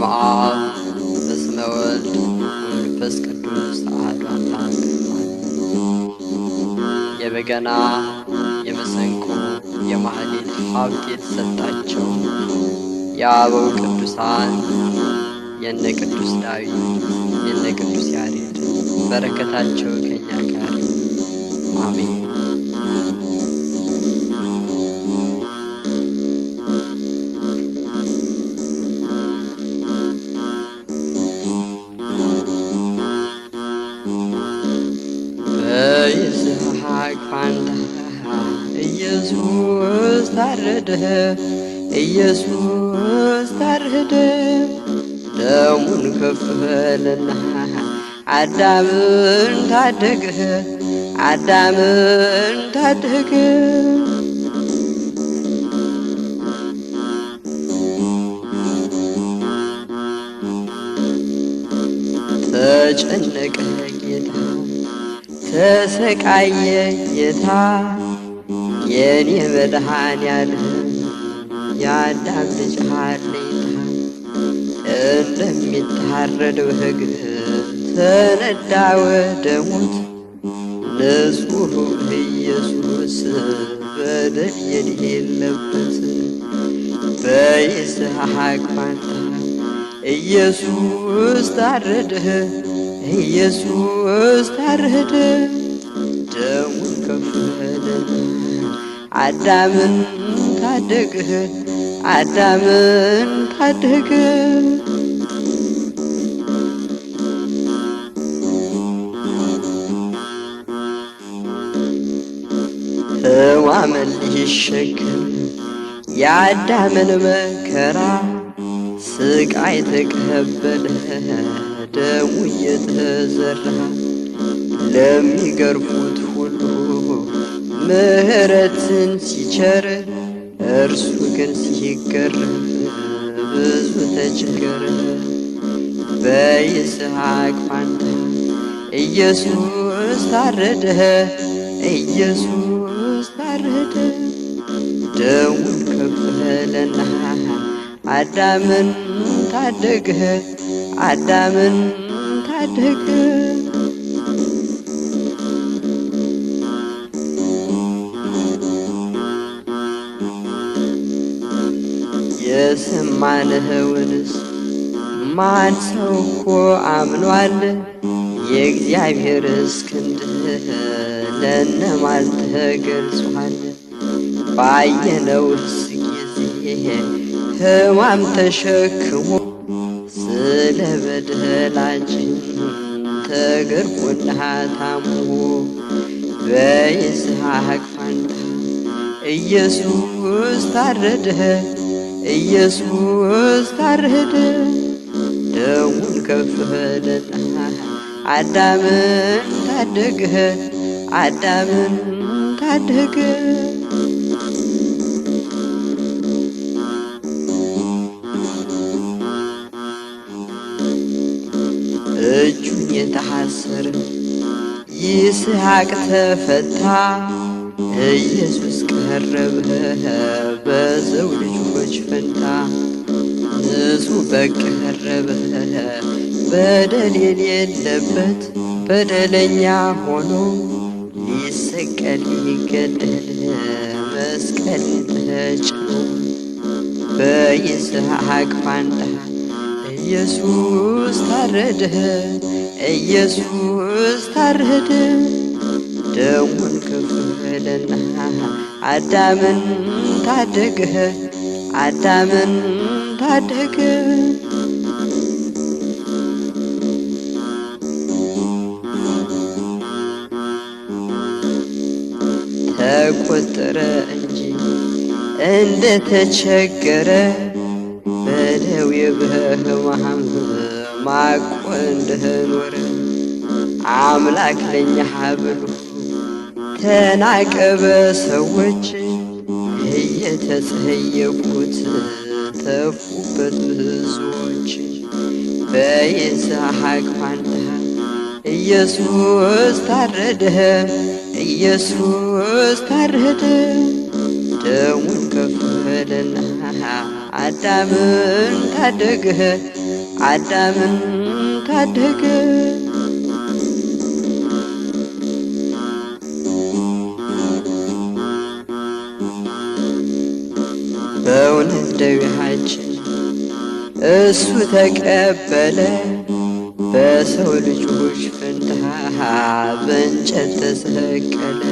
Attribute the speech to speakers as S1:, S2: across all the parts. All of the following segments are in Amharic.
S1: በስመ አብ በስመ ወልድ ወመንፈስ ቅዱስ አሐዱ አምላክ። የበገና የመሰንቆ የማህሌት ሀብት የተሰጣቸው የአበው ቅዱሳን የነ ቅዱስ ዳዊት የነ ቅዱስ ያሬድ በረከታቸው ከኛ ጋር አሜን። በይስሐቅ ፋንታ ኢየሱስ ታረደ፣ ኢየሱስ ታረደ። ደሙን ከፈለና አዳምን ታደገ፣ አዳምን ታደገ። ተጨነቀ ጌታ ተሰቃየ ጌታ፣ የኔ መድኃኔዓለም የአዳም ልጅ ሀሌታ። እንደሚታረድ በግ ተነዳ ወደ ሞት፣ ንጹሕ ኢየሱስ በደል የሌለበት። በይስሐቅ ፋንታ ኢየሱስ ታረደ፣ ኢየሱስ ታረደ። ደሙን ከፈለና አዳምን ታደገ፣ አዳምን ታደገ። ሕማምን ሊሸከም የአዳምን መከራ ስቃይ ተቀበለ፣ ደሙ እየተዘራ። ለሚገርፉት ሁሉ ምሕረትን ሲቸር፣ እርሱ ግን ሲገረፍ ብዙ ተቸገረ። በይስሐቅ ፋንታ ኢየሱስ ታረደ፣ ኢየሱስ ታረደ። ደሙን ከፈለና አዳምን ታደገ፣ አዳምን ታደገ። የሰማንኸውንስ ማን ሰው እኮ አምኗል? የእግዚአብሔርስ ክንድ ለእነማን ተገልጿል? ባየነውስ ጊዜ ሕማም ተሸክሞ ስለ በደላችን ተገርፎና ታሞ። በይስሐቅ ፋንታ ኢየሱስ ታረደ፣ ኢየሱስ ታረደ። ደሙን ከፈለና አዳምን ታደገ፣ አዳምን ታደገ። እጁን የታሰረ ይስሐቅ ተፈታ፣ ኢየሱስ ቀረበ በሰው ልጆች ፈንታ። ንጹሕ በግ ቀረበ በደል የሌለበት፣ በደለኛ ሆኖ ሊሰቀል ሊገደል መስቀል ተጭኖ። በይስሐቅ ፋንታ ኢየሱስ ታረደ፣ ኢየሱስ ታረደ። ደሙን ከፈለና አዳምን ታደገ፣ አዳምን ታደገ። ተቆጠረ እንጂ እንደ ተቸገረ፣ በደዌ በሕማም ማቆ እንደኖረ። አምላክ ለኛ ብሎ ተናቀ በሰዎች፣ እየተጸየፉት ተፉበት ብዙዎች። በይስሐቅ ፋንታ ኢየሱስ ታረደ፣ ኢየሱስ ታረደ። ደሙን ከፈለና አዳምን ታደገ አዳምን ታደገ። በእውነት ደዌያችን እሱ ተቀበለ፣ በሰው ልጆች ፈንታ በእንጨት ተሰቀለ።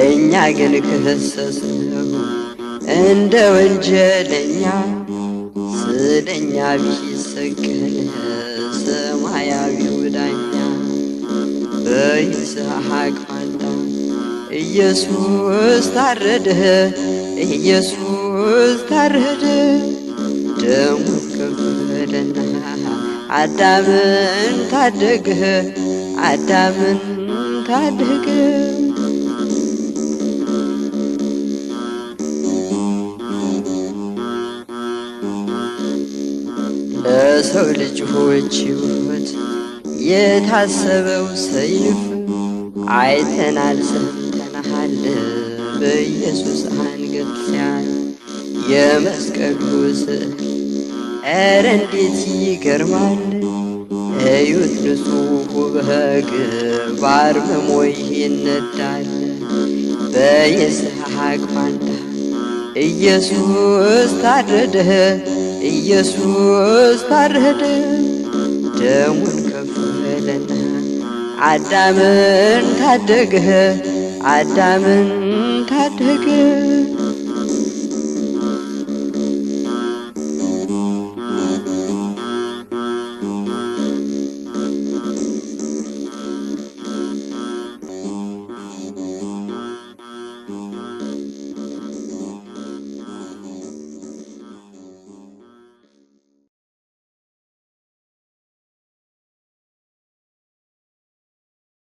S1: እኛ ግን ከሰስነው እንደ ወንጀለኛ፣ ስለኛ ቢሰቀል ሰማያዊው ዳኛ። በይስሐቅ ፋንታ ኢየሱስ ታረደ፣ ኢየሱስ ታረደ። ደሙን ከፈለና አዳምን ታደገ፣ አዳምን ታደገ። ለሰው ልጆች ሕይወት የታሰበው ሰይፍ አይተናል ሰምተናል፣ በኢየሱስ አንገት ሲያል የመስቀሉ ስዕል ኧረ እንዴት ይገርማል! እዩት ንጹሑ በግ በአርምሞ ይነዳል። በይስሐቅ ፋንታ ኢየሱስ ታረደ፣ ኢየሱስ ታረደ። ደሙን ከፈለና አዳምን ታደገ፣ አዳምን ታደገ።